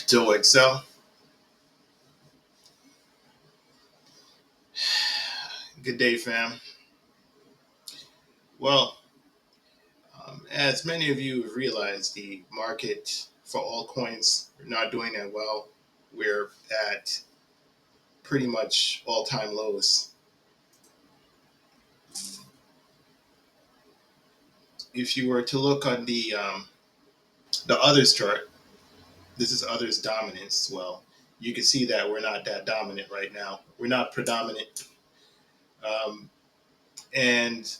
Crypto.XL. Good day, fam. Well, as many of you have realized, the market for altcoins are not doing that well. We're at pretty much all-time lows. If you were to look on the others chart, this is others dominance. Well, you can see that we're not that dominant right now. We're not predominant, um, and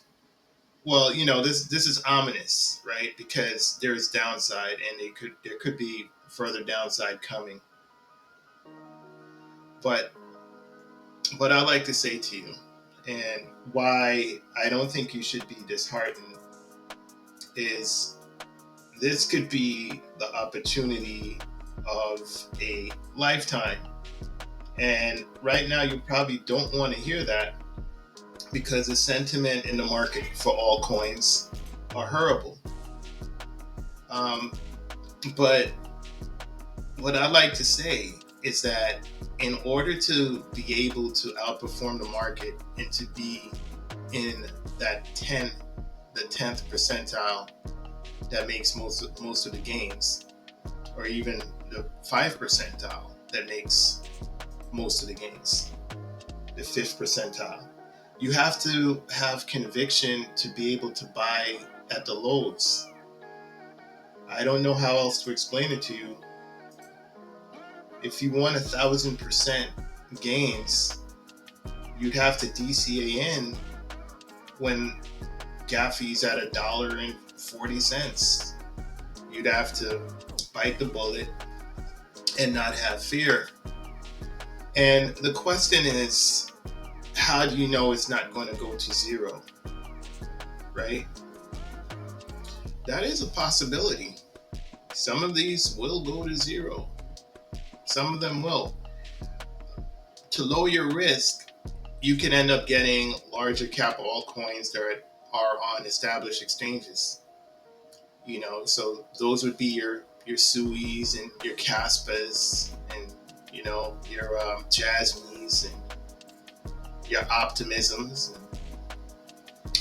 well, this is ominous, right? Because there's downside, and there could be further downside coming. But what I like to say to you, and why I don't think you should be disheartened, is this could be the opportunity of a lifetime. And right now, you probably don't want to hear that because the sentiment in the market for all coins are horrible. Um, but what I like to say is that in order to be able to outperform the market and to be in that the 10th percentile that makes most of the gains, or even the 5th percentile that makes most of the gains, the 5th percentile, you have to have conviction to be able to buy at the lows. I don't know how else to explain it to you. If you want 1,000% gains, you'd have to DCA in when Gaffy's at $1.40. You'd have to bite the bullet and not have fear. And the question is, how do you know it's not going to go to zero? Right? That is a possibility. Some of these will go to zero. Some of them will. To lower your risk, you can end up getting larger cap altcoins that are on established exchanges. So those would be your Sui's and your Caspas and your Jasmines and your Optimisms.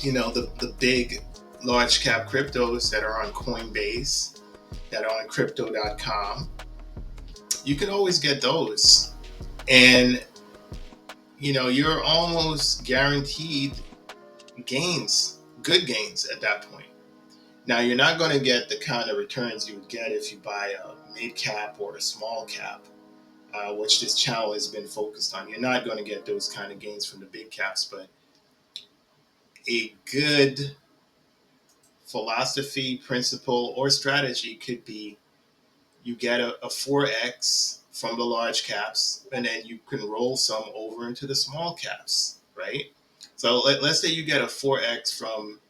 The big large cap cryptos that are on Coinbase, that are on Crypto.com. You can always get those, and you're almost guaranteed gains, good gains at that point. Now, you're not going to get the kind of returns you would get if you buy a mid cap or a small cap, which this channel has been focused on. You're not going to get those kind of gains from the big caps, but a good philosophy, principle, or strategy could be you get a 4x from the large caps, and then you can roll some over into the small caps, right? So let's say you get a 4x from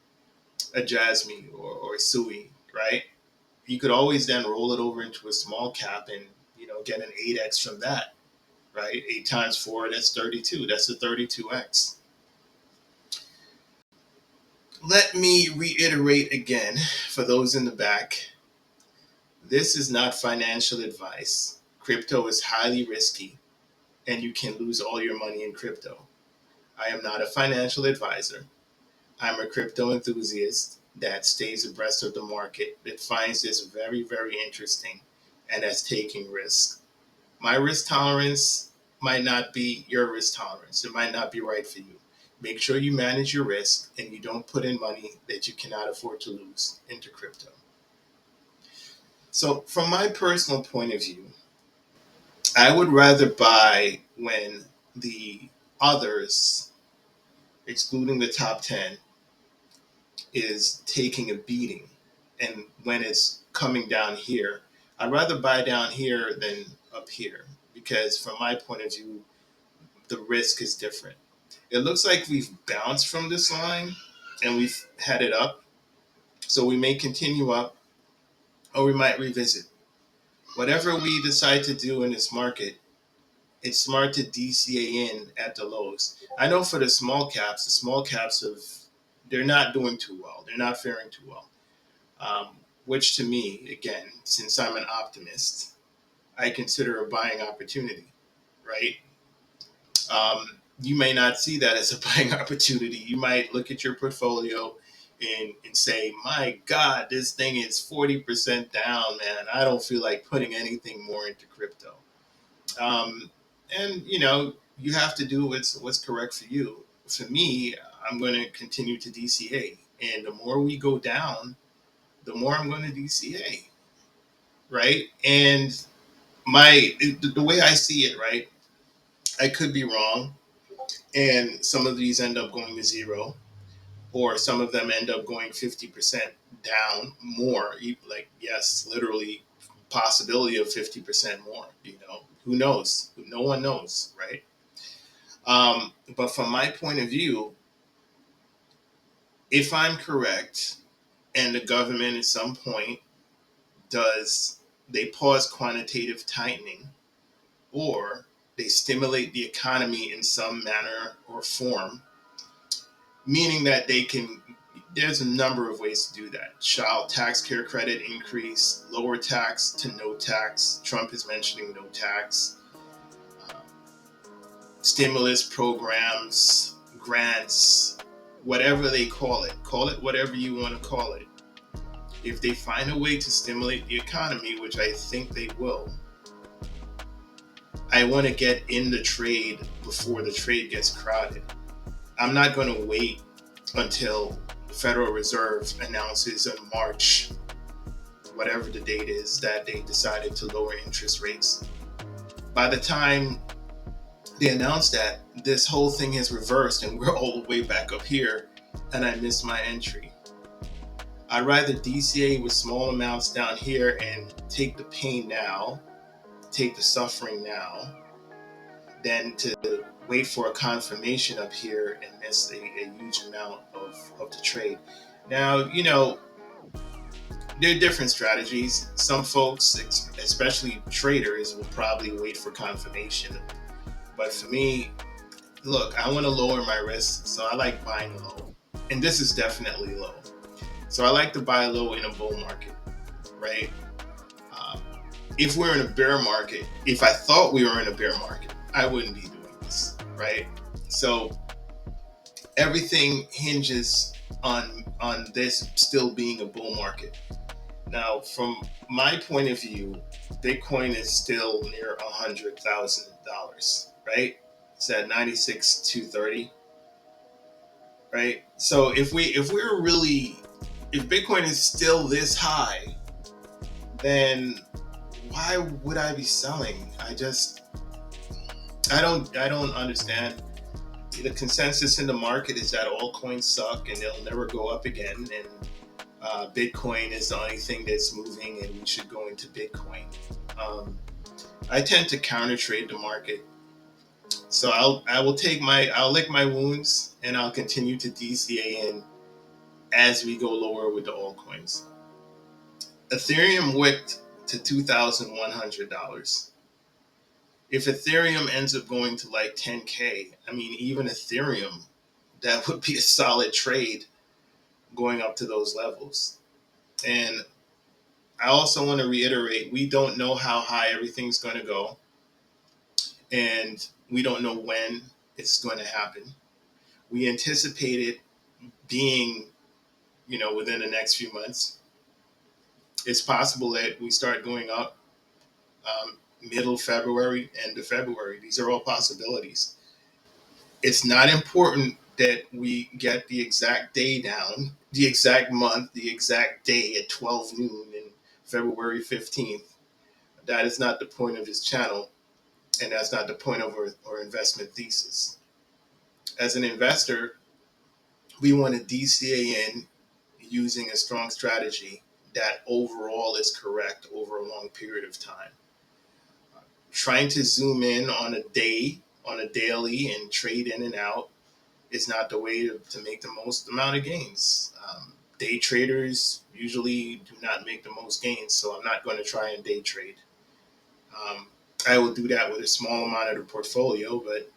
a Jasmine or Sui, right? You could always then roll it over into a small cap and get an 8x from that, right? 8 times 4, that's 32. That's a 32x. Let me reiterate again for those in the back. This is not financial advice. Crypto is highly risky, and you can lose all your money in crypto. I am not a financial advisor. I'm a crypto enthusiast that stays abreast of the market, that finds this very, very interesting, and that's taking risks. My risk tolerance might not be your risk tolerance. It might not be right for you. Make sure you manage your risk and you don't put in money that you cannot afford to lose into crypto. So, from my personal point of view, I would rather buy when the others, excluding the top 10, is taking a beating. And when it's coming down here, I'd rather buy down here than up here because, from my point of view, the risk is different. It looks like we've bounced from this line and we've headed up. So we may continue up or we might revisit. Whatever we decide to do in this market, it's smart to DCA in at the lows. I know for the small caps they're not doing too well. They're not faring too well. Which to me, again, since I'm an optimist, I consider a buying opportunity, right? You may not see that as a buying opportunity. You might look at your portfolio and say, my God, this thing is 40% down, man. I don't feel like putting anything more into crypto. Um, and, you have to do what's correct for you. For me, I'm going to continue to DCA. And the more we go down, the more I'm going to DCA, right? And the way I see it, right, I could be wrong, and some of these end up going to zero, or some of them end up going 50% down more. Like, yes, literally, possibility of 50% more. Who knows? No one knows, right? But from my point of view, if I'm correct, and the government at some point does they pause quantitative tightening, or they stimulate the economy in some manner or form, meaning that there's a number of ways to do that. Child tax care credit increase, lower tax to no tax. Trump is mentioning no tax. Uh, Stimulus programs, grants, whatever they call it whatever you want to call it. If they find a way to stimulate the economy, which I think they will, I want to get in the trade before the trade gets crowded. I'm not going to wait until the Federal Reserve announces in March, whatever the date is, that they decided to lower interest rates. By the time they announce that, this whole thing has reversed and we're all the way back up here, and I missed my entry. I'd rather DCA with small amounts down here and take the pain now, take the suffering now, than to wait for a confirmation up here and miss a huge amount of the trade. Now, there are different strategies. Some folks, especially traders, will probably wait for confirmation. But for me, look, I want to lower my risk, so I like buying low. And this is definitely low. So I like to buy low in a bull market, right? Uh, if we're in a bear market, if I thought we were in a bear market, I wouldn't be doing this, right? So everything hinges on this still being a bull market. Now, from my point of view, Bitcoin is still near $100,000, right? It's at 96,230, right? So if Bitcoin is still this high, then why would I be selling? I don't understand. The consensus in the market is that all coins suck and they'll never go up again, and Bitcoin is the only thing that's moving, and we should go into Bitcoin. I tend to counter trade the market, so I'll lick my wounds, and I'll continue to DCA in as we go lower with the altcoins. Ethereum wicked to $2,100. If Ethereum ends up going to like 10K, I mean, even Ethereum, that would be a solid trade going up to those levels. And I also want to reiterate, we don't know how high everything's going to go, and we don't know when it's going to happen. We anticipate it being, within the next few months. It's possible that we start going up middle February, end of February. These are all possibilities. It's not important that we get the exact day down, the exact month, the exact day at 12 noon in February 15th. That is not the point of this channel, and that's not the point of our investment thesis. As an investor, we want to DCA in using a strong strategy that overall is correct over a long period of time. Trying to zoom in on a day, on a daily, and trade in and out is not the way to make the most amount of gains. Day traders usually do not make the most gains, so I'm not going to try and day trade. I will do that with a small amount of the portfolio, but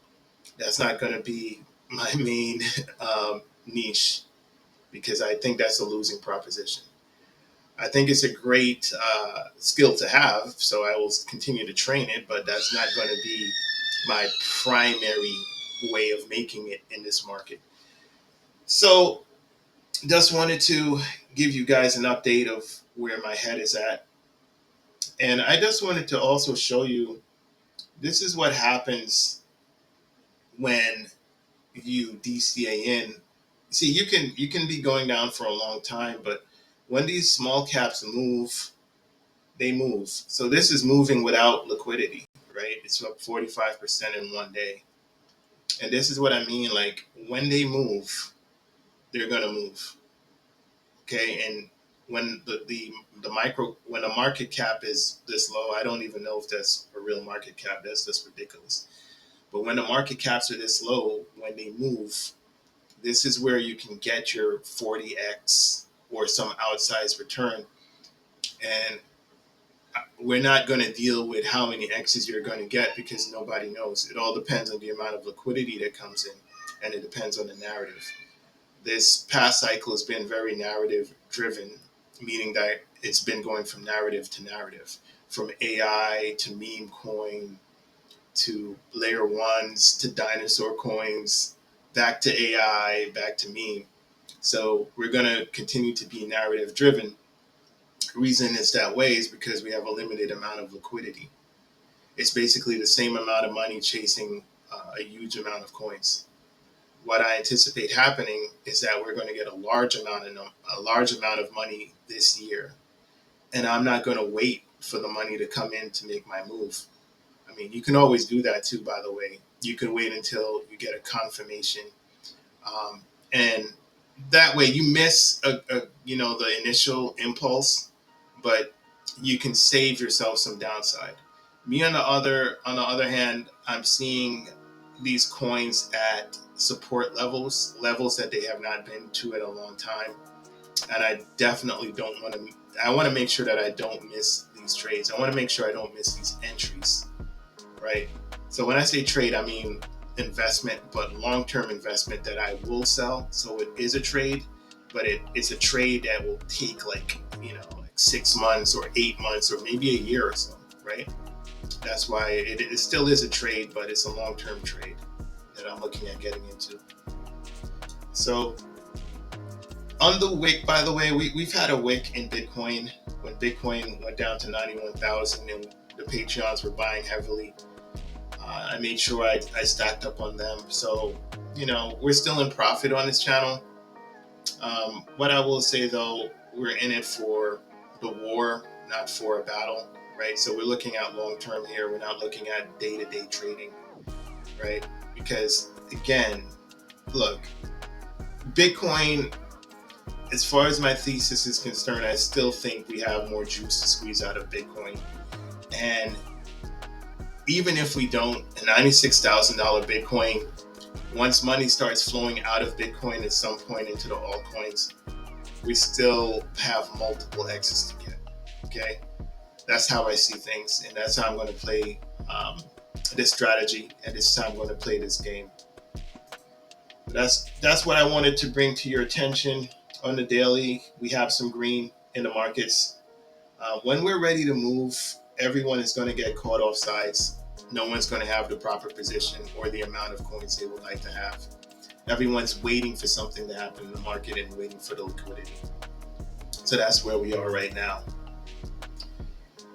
that's not going to be my main niche, because I think that's a losing proposition. I think it's a great skill to have, so I will continue to train it, but that's not going to be my primary way of making it in this market. So, just wanted to give you guys an update of where my head is at. And I just wanted to also show you this is what happens when you DCA in. See, you can be going down for a long time, but when these small caps move, they move. So this is moving without liquidity, right? It's up 45% in one day. And this is what I mean. Like when they move, they're gonna move. Okay. And when the micro when the market cap is this low, I don't even know if that's a real market cap. That's just ridiculous. But when the market caps are this low, when they move, this is where you can get your 40x or some outsized return. And we're not going to deal with how many X's you're going to get because nobody knows. It all depends on the amount of liquidity that comes in, and it depends on the narrative. This past cycle has been very narrative driven, meaning that it's been going from narrative to narrative, from AI to meme coin to layer ones to dinosaur coins, back to AI, back to meme. So we're going to continue to be narrative driven. Reason it's that way is because we have a limited amount of liquidity. It's basically the same amount of money chasing a huge amount of coins. What I anticipate happening is that we're going to get a large amount of money this year, and I'm not going to wait for the money to come in to make my move. I mean, you can always do that too, by the way. You can wait until you get a confirmation, and that way you miss the initial impulse, but you can save yourself some downside. Me on the other hand, I'm seeing these coins at support levels that they have not been to in a long time, and I definitely don't want to. I want to make sure that I don't miss these trades. I want to make sure I don't miss these entries, right? So when I say trade, I mean investment, but long-term investment that I will sell. So it is a trade, but it's a trade that will take like 6 months or 8 months or maybe a year or so, right? That's why it still is a trade, but it's a long-term trade that I'm looking at getting into. So on the wick, by the way, we've had a wick in Bitcoin when Bitcoin went down to 91,000 and the Patreons were buying heavily. I made sure I stacked up on them. So, we're still in profit on this channel. What I will say though, we're in it for the war, not for a battle, right? So we're looking at long term here. We're not looking at day to day trading, right? Because again, look, Bitcoin, as far as my thesis is concerned, I still think we have more juice to squeeze out of Bitcoin. And even if we don't, a $96,000 Bitcoin, once money starts flowing out of Bitcoin at some point into the altcoins, we still have multiple X's to get. Okay, that's how I see things, and that's how I'm going to play this strategy, and this is how I'm going to play this game. That's what I wanted to bring to your attention on the daily. We have some green in the markets. When we're ready to move, everyone is going to get caught off sides. No one's going to have the proper position or the amount of coins they would like to have. Everyone's waiting for something to happen in the market and waiting for the liquidity. So that's where we are right now.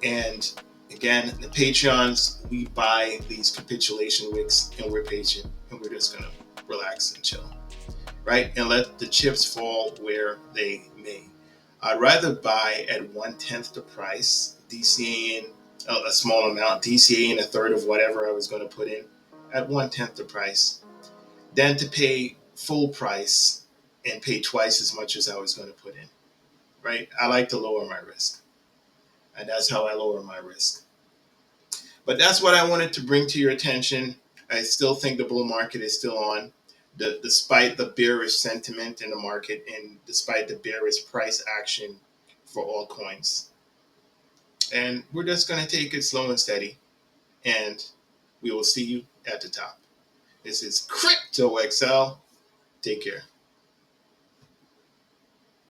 And again, the Patreons, we buy these capitulation wicks and we're patient and we're just going to relax and chill, right? And let the chips fall where they may. I'd rather buy at 1/10 the price, DCA in a small amount, DCA in a third of whatever I was going to put in at 1/10 the price, than to pay full price and pay twice as much as I was going to put in, right? I like to lower my risk, and that's how I lower my risk. But that's what I wanted to bring to your attention. I still think the bull market is still on, despite the bearish sentiment in the market and despite the bearish price action for all coins. And we're just going to take it slow and steady, and we will see you at the top. This is Crypto.XL. Take care.